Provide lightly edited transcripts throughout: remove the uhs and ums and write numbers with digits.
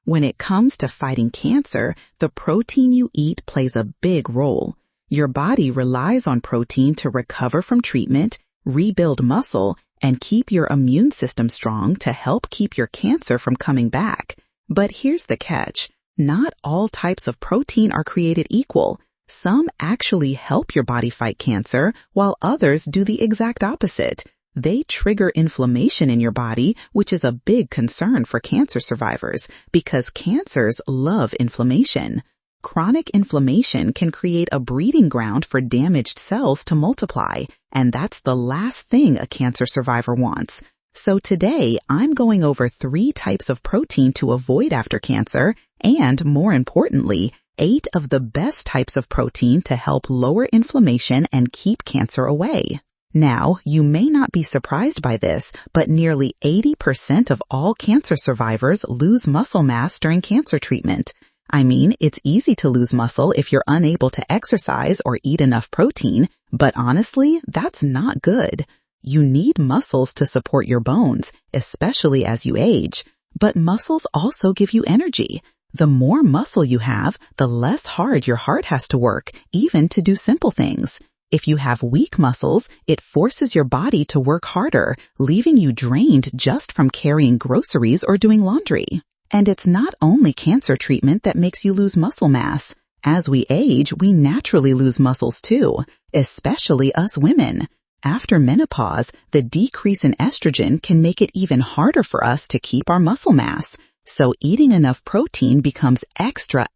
When it comes to fighting cancer, the protein you eat plays a big role. Your body relies on protein to recover from treatment, rebuild muscle, and keep your immune system strong to help keep your cancer from coming back. But here's the catch. Not all types of protein are created equal. Some actually help your body fight cancer, while others do the exact opposite. They trigger inflammation in your body, which is a big concern for cancer survivors because cancers love inflammation. Chronic inflammation can create a breeding ground for damaged cells to multiply, and that's the last thing a cancer survivor wants. So today, I'm going over 3 types of protein to avoid after cancer, and more importantly, 8 of the best types of protein to help lower inflammation and keep cancer away. Now, you may not be surprised by this, but nearly 80% of all cancer survivors lose muscle mass during cancer treatment. I mean, it's easy to lose muscle if you're unable to exercise or eat enough protein, but honestly, that's not good. You need muscles to support your bones, especially as you age. But muscles also give you energy. The more muscle you have, the less hard your heart has to work, even to do simple things. If you have weak muscles, it forces your body to work harder, leaving you drained just from carrying groceries or doing laundry. And it's not only cancer treatment that makes you lose muscle mass. As we age, we naturally lose muscles too, especially us women. After menopause, the decrease in estrogen can make it even harder for us to keep our muscle mass. So eating enough protein becomes extra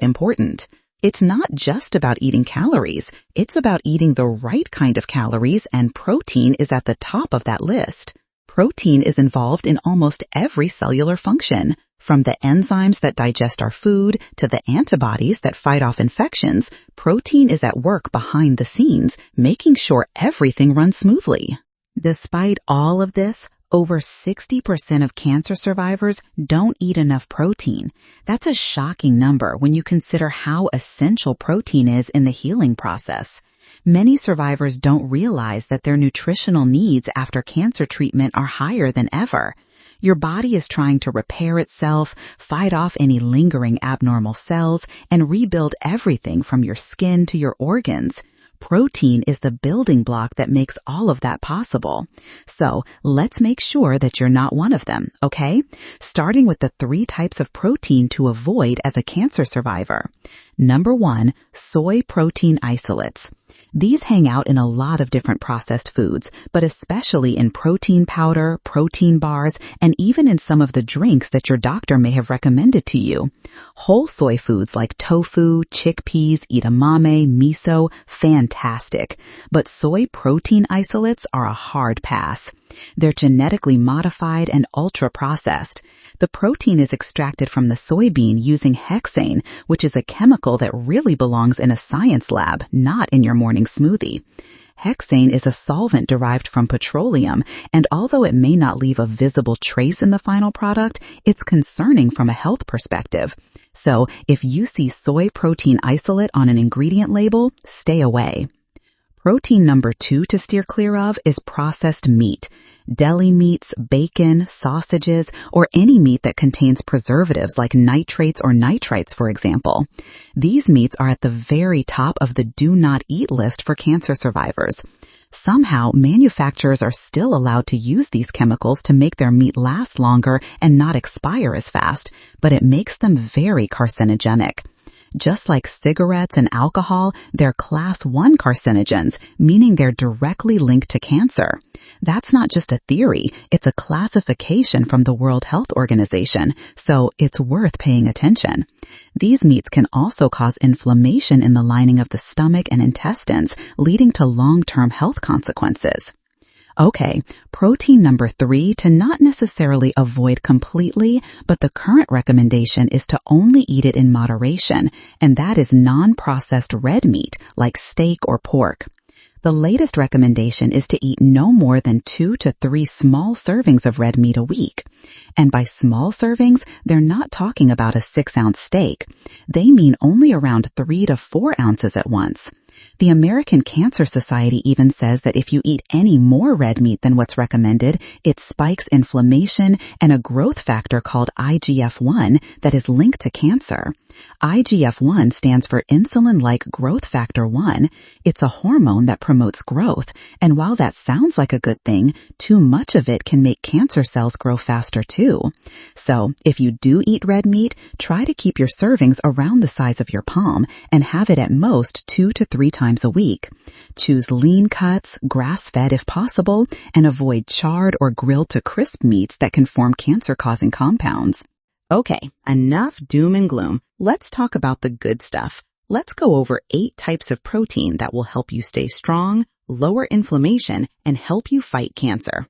important. It's not just about eating calories. It's about eating the right kind of calories, and protein is at the top of that list. Protein is involved in almost every cellular function, from the enzymes that digest our food to the antibodies that fight off infections. Protein is at work behind the scenes, making sure everything runs smoothly. Despite all of this, over 60% of cancer survivors don't eat enough protein. That's a shocking number when you consider how essential protein is in the healing process. Many survivors don't realize that their nutritional needs after cancer treatment are higher than ever. Your body is trying to repair itself, fight off any lingering abnormal cells, and rebuild everything from your skin to your organs. Protein is the building block that makes all of that possible. So let's make sure that you're not one of them, okay? Starting with the 3 types of protein to avoid as a cancer survivor. Number 1, soy protein isolates. These hang out in a lot of different processed foods, but especially in protein powder, protein bars, and even in some of the drinks that your doctor may have recommended to you. Whole soy foods like tofu, chickpeas, edamame, miso, fantastic. But soy protein isolates are a hard pass. They're genetically modified and ultra-processed. The protein is extracted from the soybean using hexane, which is a chemical that really belongs in a science lab, not in your morning smoothie. Hexane is a solvent derived from petroleum, and although it may not leave a visible trace in the final product, it's concerning from a health perspective. So, if you see soy protein isolate on an ingredient label, stay away. Protein number 2 to steer clear of is processed meat. Deli meats, bacon, sausages, or any meat that contains preservatives like nitrates or nitrites, for example. These meats are at the very top of the do not eat list for cancer survivors. Somehow, manufacturers are still allowed to use these chemicals to make their meat last longer and not expire as fast, but it makes them very carcinogenic. Just like cigarettes and alcohol, they're class 1 carcinogens, meaning they're directly linked to cancer. That's not just a theory, it's a classification from the World Health Organization, so it's worth paying attention. These meats can also cause inflammation in the lining of the stomach and intestines, leading to long-term health consequences. Okay, protein number 3 to not necessarily avoid completely, but the current recommendation is to only eat it in moderation, and that is non-processed red meat like steak or pork. The latest recommendation is to eat no more than 2 to 3 small servings of red meat a week. And by small servings, they're not talking about a 6-ounce steak. They mean only around 3 to 4 ounces at once. The American Cancer Society even says that if you eat any more red meat than what's recommended, it spikes inflammation and a growth factor called IGF-1 that is linked to cancer. IGF-1 stands for insulin-like growth factor 1. It's a hormone that promotes growth, and while that sounds like a good thing, too much of it can make cancer cells grow faster too. So, if you do eat red meat, try to keep your servings around the size of your palm and have it at most 2 to 3 times a week. Choose lean cuts, grass-fed if possible, and avoid charred or grilled to crisp meats that can form cancer-causing compounds. Okay, enough doom and gloom. Let's talk about the good stuff. Let's go over 8 types of protein that will help you stay strong, lower inflammation, and help you fight cancer.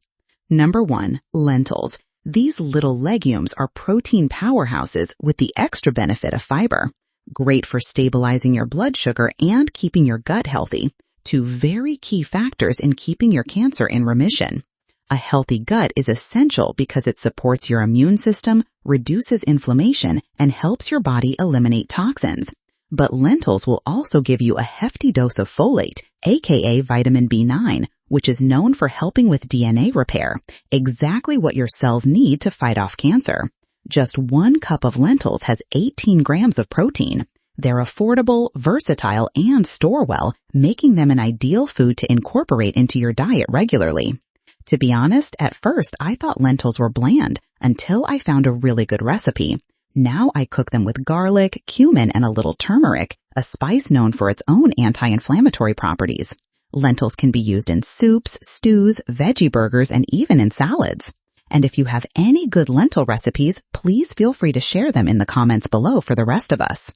Number 1, lentils. These little legumes are protein powerhouses with the extra benefit of fiber. Great for stabilizing your blood sugar and keeping your gut healthy. 2 very key factors in keeping your cancer in remission. A healthy gut is essential because it supports your immune system, reduces inflammation, and helps your body eliminate toxins. But lentils will also give you a hefty dose of folate, aka vitamin B9, which is known for helping with DNA repair, exactly what your cells need to fight off cancer. Just 1 cup of lentils has 18 grams of protein. They're affordable, versatile, and store well, making them an ideal food to incorporate into your diet regularly. To be honest, at first I thought lentils were bland until I found a really good recipe. Now I cook them with garlic, cumin, and a little turmeric, a spice known for its own anti-inflammatory properties. Lentils can be used in soups, stews, veggie burgers, and even in salads. And if you have any good lentil recipes, please feel free to share them in the comments below for the rest of us.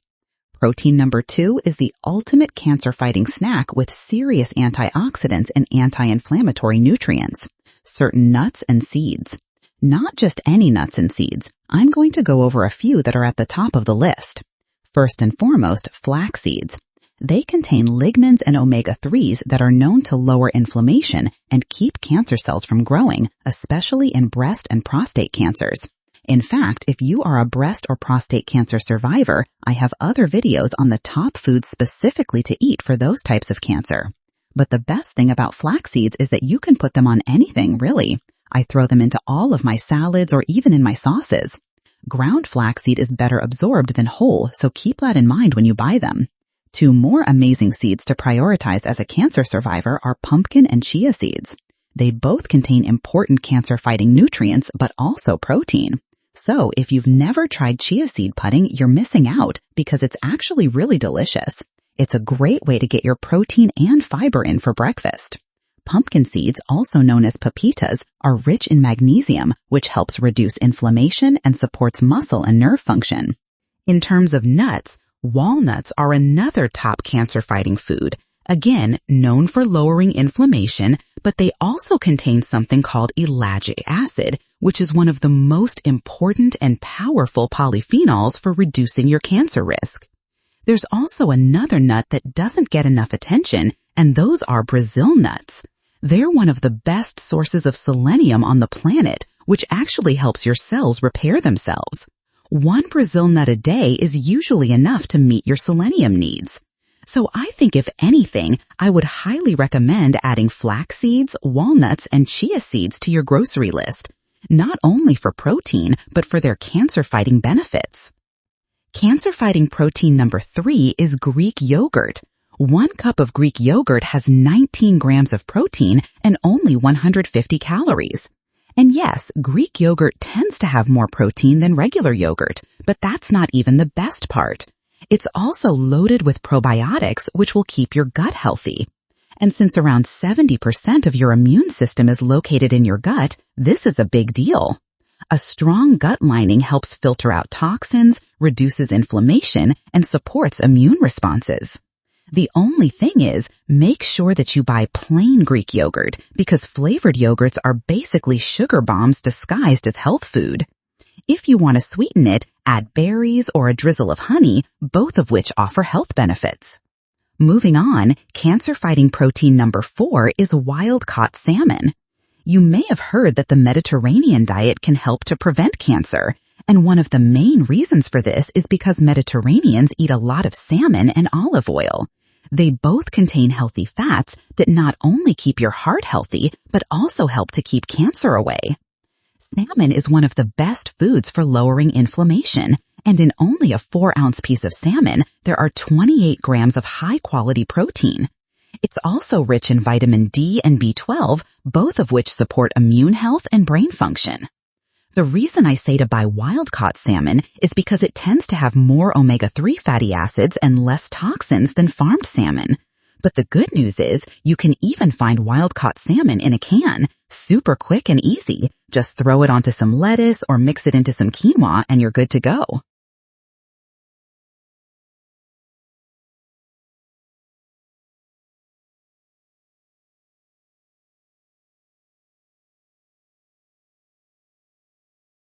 Protein number 2 is the ultimate cancer-fighting snack with serious antioxidants and anti-inflammatory nutrients. Certain nuts and seeds. Not just any nuts and seeds. I'm going to go over a few that are at the top of the list. First and foremost, flax seeds. They contain lignans and omega-3s that are known to lower inflammation and keep cancer cells from growing, especially in breast and prostate cancers. In fact, if you are a breast or prostate cancer survivor, I have other videos on the top foods specifically to eat for those types of cancer. But the best thing about flax seeds is that you can put them on anything, really. I throw them into all of my salads or even in my sauces. Ground flaxseed is better absorbed than whole, so keep that in mind when you buy them. 2 more amazing seeds to prioritize as a cancer survivor are pumpkin and chia seeds. They both contain important cancer-fighting nutrients, but also protein. So if you've never tried chia seed pudding, you're missing out because it's actually really delicious. It's a great way to get your protein and fiber in for breakfast. Pumpkin seeds, also known as pepitas, are rich in magnesium, which helps reduce inflammation and supports muscle and nerve function. In terms of nuts, walnuts are another top cancer-fighting food. Again, known for lowering inflammation, but they also contain something called ellagic acid, which is one of the most important and powerful polyphenols for reducing your cancer risk. There's also another nut that doesn't get enough attention, and those are Brazil nuts. They're one of the best sources of selenium on the planet, which actually helps your cells repair themselves. 1 Brazil nut a day is usually enough to meet your selenium needs. So I think if anything, I would highly recommend adding flax seeds, walnuts, and chia seeds to your grocery list, not only for protein, but for their cancer-fighting benefits. Cancer-fighting protein number 3 is Greek yogurt. 1 cup of Greek yogurt has 19 grams of protein and only 150 calories. And yes, Greek yogurt tends to have more protein than regular yogurt, but that's not even the best part. It's also loaded with probiotics, which will keep your gut healthy. And since around 70% of your immune system is located in your gut, this is a big deal. A strong gut lining helps filter out toxins, reduces inflammation, and supports immune responses. The only thing is, make sure that you buy plain Greek yogurt because flavored yogurts are basically sugar bombs disguised as health food. If you want to sweeten it, add berries or a drizzle of honey, both of which offer health benefits. Moving on, cancer-fighting protein number 4 is wild-caught salmon. You may have heard that the Mediterranean diet can help to prevent cancer, and one of the main reasons for this is because Mediterraneans eat a lot of salmon and olive oil. They both contain healthy fats that not only keep your heart healthy, but also help to keep cancer away. Salmon is one of the best foods for lowering inflammation, and in only a 4-ounce piece of salmon, there are 28 grams of high-quality protein. It's also rich in vitamin D and B12, both of which support immune health and brain function. The reason I say to buy wild-caught salmon is because it tends to have more omega-3 fatty acids and less toxins than farmed salmon. But the good news is you can even find wild-caught salmon in a can, super quick and easy. Just throw it onto some lettuce or mix it into some quinoa and you're good to go.